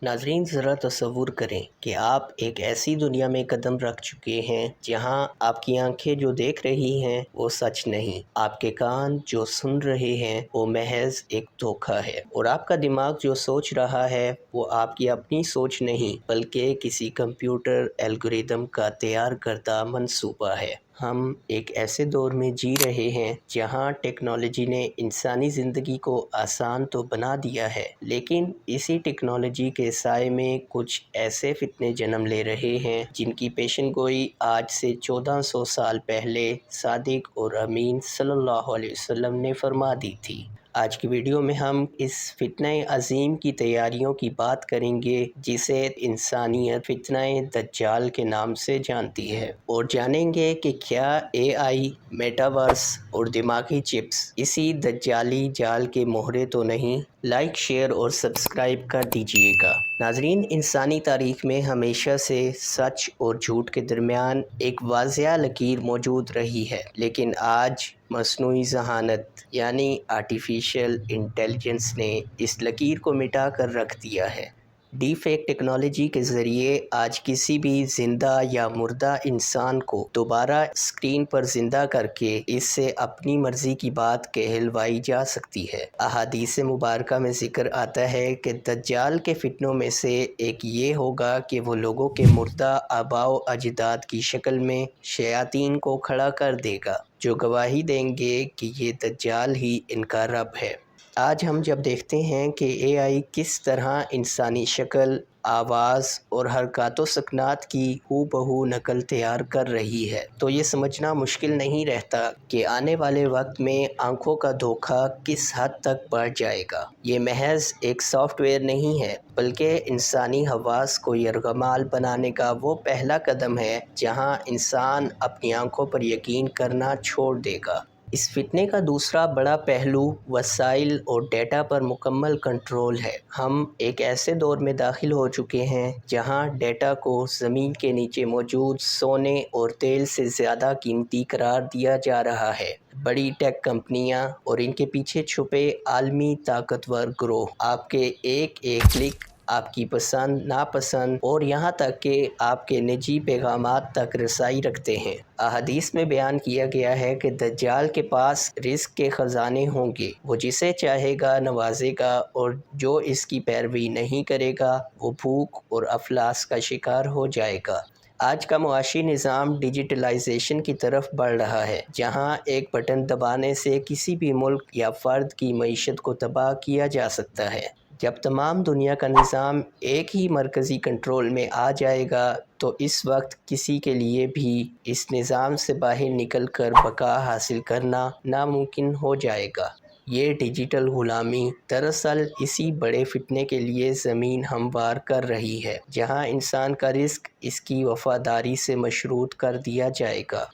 ناظرین ذرا تصور کریں کہ آپ ایک ایسی دنیا میں قدم رکھ چکے ہیں جہاں آپ کی آنکھیں جو دیکھ رہی ہیں وہ سچ نہیں، آپ کے کان جو سن رہے ہیں وہ محض ایک دھوکہ ہے، اور آپ کا دماغ جو سوچ رہا ہے وہ آپ کی اپنی سوچ نہیں بلکہ کسی کمپیوٹر الگوریدم کا تیار کردہ منصوبہ ہے۔ ہم ایک ایسے دور میں جی رہے ہیں جہاں ٹیکنالوجی نے انسانی زندگی کو آسان تو بنا دیا ہے، لیکن اسی ٹیکنالوجی کے سائے میں کچھ ایسے فتنے جنم لے رہے ہیں جن کی پیشن گوئی آج سے 1400 سال پہلے صادق اور امین صلی اللہ علیہ وسلم نے فرما دی تھی۔ آج کی ویڈیو میں ہم اس فتنہ عظیم کی تیاریوں کی بات کریں گے جسے انسانیت فتنہ دجال کے نام سے جانتی ہے، اور جانیں گے کہ کیا اے آئی، میٹاورس اور دماغی چپس اسی دجالی جال کے مہرے تو نہیں؟ لائک، شیئر اور سبسکرائب کر دیجئے گا۔ ناظرین، انسانی تاریخ میں ہمیشہ سے سچ اور جھوٹ کے درمیان ایک واضح لکیر موجود رہی ہے، لیکن آج مصنوعی ذہانت یعنی آرٹیفیشل انٹیلیجنس نے اس لکیر کو مٹا کر رکھ دیا ہے۔ ڈی فیک ٹیکنالوجی کے ذریعے آج کسی بھی زندہ یا مردہ انسان کو دوبارہ اسکرین پر زندہ کر کے اس سے اپنی مرضی کی بات کہلوائی جا سکتی ہے۔ احادیث مبارکہ میں ذکر آتا ہے کہ دجال کے فتنوں میں سے ایک یہ ہوگا کہ وہ لوگوں کے مردہ آباء و اجداد کی شکل میں شیاطین کو کھڑا کر دے گا، جو گواہی دیں گے کہ یہ دجال ہی ان کا رب ہے۔ آج ہم جب دیکھتے ہیں کہ اے آئی کس طرح انسانی شکل، آواز اور حرکات و سکنات کی ہو بہو نقل تیار کر رہی ہے، تو یہ سمجھنا مشکل نہیں رہتا کہ آنے والے وقت میں آنکھوں کا دھوکہ کس حد تک بڑھ جائے گا۔ یہ محض ایک سافٹ ویئر نہیں ہے، بلکہ انسانی حواس کو یرغمال بنانے کا وہ پہلا قدم ہے جہاں انسان اپنی آنکھوں پر یقین کرنا چھوڑ دے گا۔ اس فتنے کا دوسرا بڑا پہلو وسائل اور ڈیٹا پر مکمل کنٹرول ہے۔ ہم ایک ایسے دور میں داخل ہو چکے ہیں جہاں ڈیٹا کو زمین کے نیچے موجود سونے اور تیل سے زیادہ قیمتی قرار دیا جا رہا ہے۔ بڑی ٹیک کمپنیاں اور ان کے پیچھے چھپے عالمی طاقتور گروہ آپ کے ایک کلک، آپ کی پسند ناپسند اور یہاں تک کہ آپ کے نجی پیغامات تک رسائی رکھتے ہیں۔ احادیث میں بیان کیا گیا ہے کہ دجال کے پاس رزق کے خزانے ہوں گے، وہ جسے چاہے گا نوازے گا، اور جو اس کی پیروی نہیں کرے گا وہ بھوک اور افلاس کا شکار ہو جائے گا۔ آج کا معاشی نظام ڈیجیٹلائزیشن کی طرف بڑھ رہا ہے، جہاں ایک بٹن دبانے سے کسی بھی ملک یا فرد کی معیشت کو تباہ کیا جا سکتا ہے۔ جب تمام دنیا کا نظام ایک ہی مرکزی کنٹرول میں آ جائے گا تو اس وقت کسی کے لیے بھی اس نظام سے باہر نکل کر بقا حاصل کرنا ناممکن ہو جائے گا۔ یہ ڈیجیٹل غلامی دراصل اسی بڑے فتنے کے لیے زمین ہموار کر رہی ہے، جہاں انسان کا رزق اس کی وفاداری سے مشروط کر دیا جائے گا۔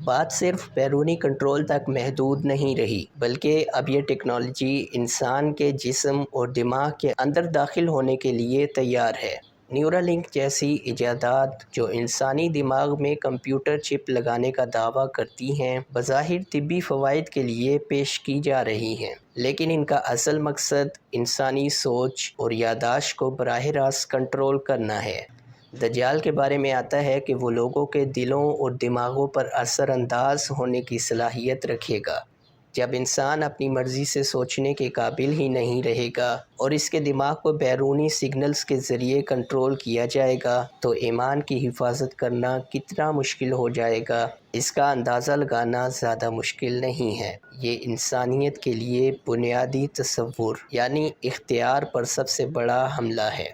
بات صرف بیرونی کنٹرول تک محدود نہیں رہی، بلکہ اب یہ ٹیکنالوجی انسان کے جسم اور دماغ کے اندر داخل ہونے کے لیے تیار ہے۔ نیورالنک جیسی ایجادات جو انسانی دماغ میں کمپیوٹر چپ لگانے کا دعویٰ کرتی ہیں، بظاہر طبی فوائد کے لیے پیش کی جا رہی ہیں، لیکن ان کا اصل مقصد انسانی سوچ اور یادداشت کو براہ راست کنٹرول کرنا ہے۔ دجال کے بارے میں آتا ہے کہ وہ لوگوں کے دلوں اور دماغوں پر اثر انداز ہونے کی صلاحیت رکھے گا۔ جب انسان اپنی مرضی سے سوچنے کے قابل ہی نہیں رہے گا اور اس کے دماغ کو بیرونی سگنلز کے ذریعے کنٹرول کیا جائے گا تو ایمان کی حفاظت کرنا کتنا مشکل ہو جائے گا، اس کا اندازہ لگانا زیادہ مشکل نہیں ہے۔ یہ انسانیت کے لیے بنیادی تصور یعنی اختیار پر سب سے بڑا حملہ ہے۔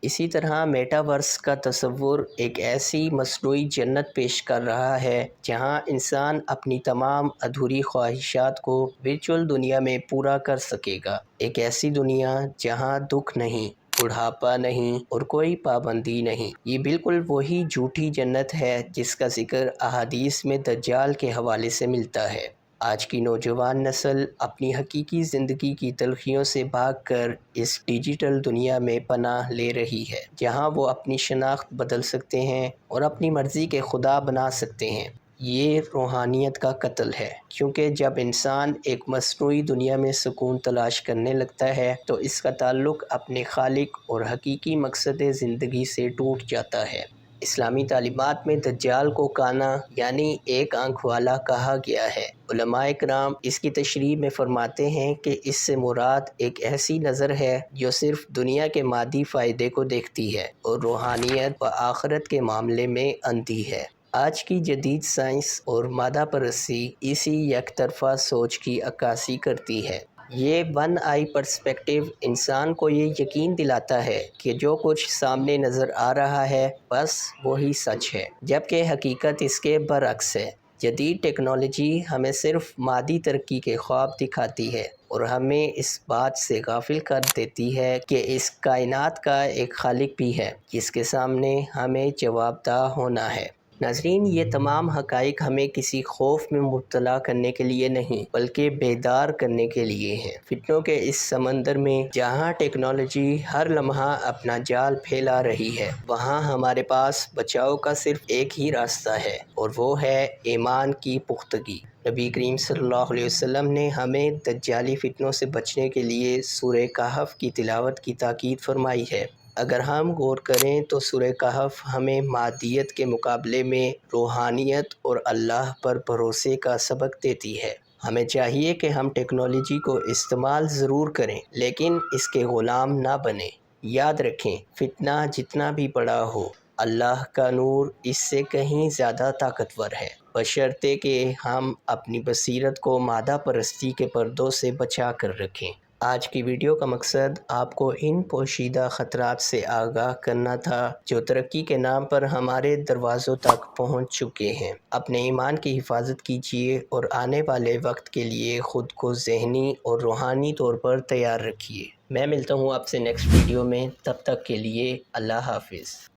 اسی طرح میٹاورس کا تصور ایک ایسی مصنوعی جنت پیش کر رہا ہے جہاں انسان اپنی تمام ادھوری خواہشات کو ورچوئل دنیا میں پورا کر سکے گا۔ ایک ایسی دنیا جہاں دکھ نہیں، بڑھاپا نہیں اور کوئی پابندی نہیں۔ یہ بالکل وہی جھوٹی جنت ہے جس کا ذکر احادیث میں دجال کے حوالے سے ملتا ہے۔ آج کی نوجوان نسل اپنی حقیقی زندگی کی تلخیوں سے بھاگ کر اس ڈیجیٹل دنیا میں پناہ لے رہی ہے، جہاں وہ اپنی شناخت بدل سکتے ہیں اور اپنی مرضی کے خدا بنا سکتے ہیں۔ یہ روحانیت کا قتل ہے، کیونکہ جب انسان ایک مصنوعی دنیا میں سکون تلاش کرنے لگتا ہے تو اس کا تعلق اپنے خالق اور حقیقی مقصد زندگی سے ٹوٹ جاتا ہے۔ اسلامی تعلیمات میں دجال کو کانا یعنی ایک آنکھ والا کہا گیا ہے۔ علماء کرام اس کی تشریح میں فرماتے ہیں کہ اس سے مراد ایک ایسی نظر ہے جو صرف دنیا کے مادی فائدے کو دیکھتی ہے اور روحانیت و آخرت کے معاملے میں اندھی ہے۔ آج کی جدید سائنس اور مادہ پرستی اسی یک طرفہ سوچ کی عکاسی کرتی ہے۔ یہ ون آئی پرسپیکٹیو انسان کو یہ یقین دلاتا ہے کہ جو کچھ سامنے نظر آ رہا ہے بس وہی سچ ہے، جبکہ حقیقت اس کے برعکس ہے۔ جدید ٹیکنالوجی ہمیں صرف مادی ترقی کے خواب دکھاتی ہے اور ہمیں اس بات سے غافل کر دیتی ہے کہ اس کائنات کا ایک خالق بھی ہے جس کے سامنے ہمیں جواب دہ ہونا ہے۔ ناظرین، یہ تمام حقائق ہمیں کسی خوف میں مبتلا کرنے کے لیے نہیں بلکہ بیدار کرنے کے لیے ہیں۔ فتنوں کے اس سمندر میں جہاں ٹیکنالوجی ہر لمحہ اپنا جال پھیلا رہی ہے، وہاں ہمارے پاس بچاؤ کا صرف ایک ہی راستہ ہے اور وہ ہے ایمان کی پختگی۔ نبی کریم صلی اللہ علیہ وسلم نے ہمیں دجالی فتنوں سے بچنے کے لیے سورہ کہف کی تلاوت کی تاکید فرمائی ہے۔ اگر ہم غور کریں تو سورہ کہف ہمیں مادیت کے مقابلے میں روحانیت اور اللہ پر بھروسے کا سبق دیتی ہے۔ ہمیں چاہیے کہ ہم ٹیکنالوجی کو استعمال ضرور کریں لیکن اس کے غلام نہ بنیں۔ یاد رکھیں، فتنہ جتنا بھی بڑا ہو، اللہ کا نور اس سے کہیں زیادہ طاقتور ہے، بشرطے کہ ہم اپنی بصیرت کو مادہ پرستی کے پردوں سے بچا کر رکھیں۔ آج کی ویڈیو کا مقصد آپ کو ان پوشیدہ خطرات سے آگاہ کرنا تھا جو ترقی کے نام پر ہمارے دروازوں تک پہنچ چکے ہیں۔ اپنے ایمان کی حفاظت کیجیے اور آنے والے وقت کے لیے خود کو ذہنی اور روحانی طور پر تیار رکھیے۔ میں ملتا ہوں آپ سے نیکسٹ ویڈیو میں، تب تک کے لیے اللہ حافظ۔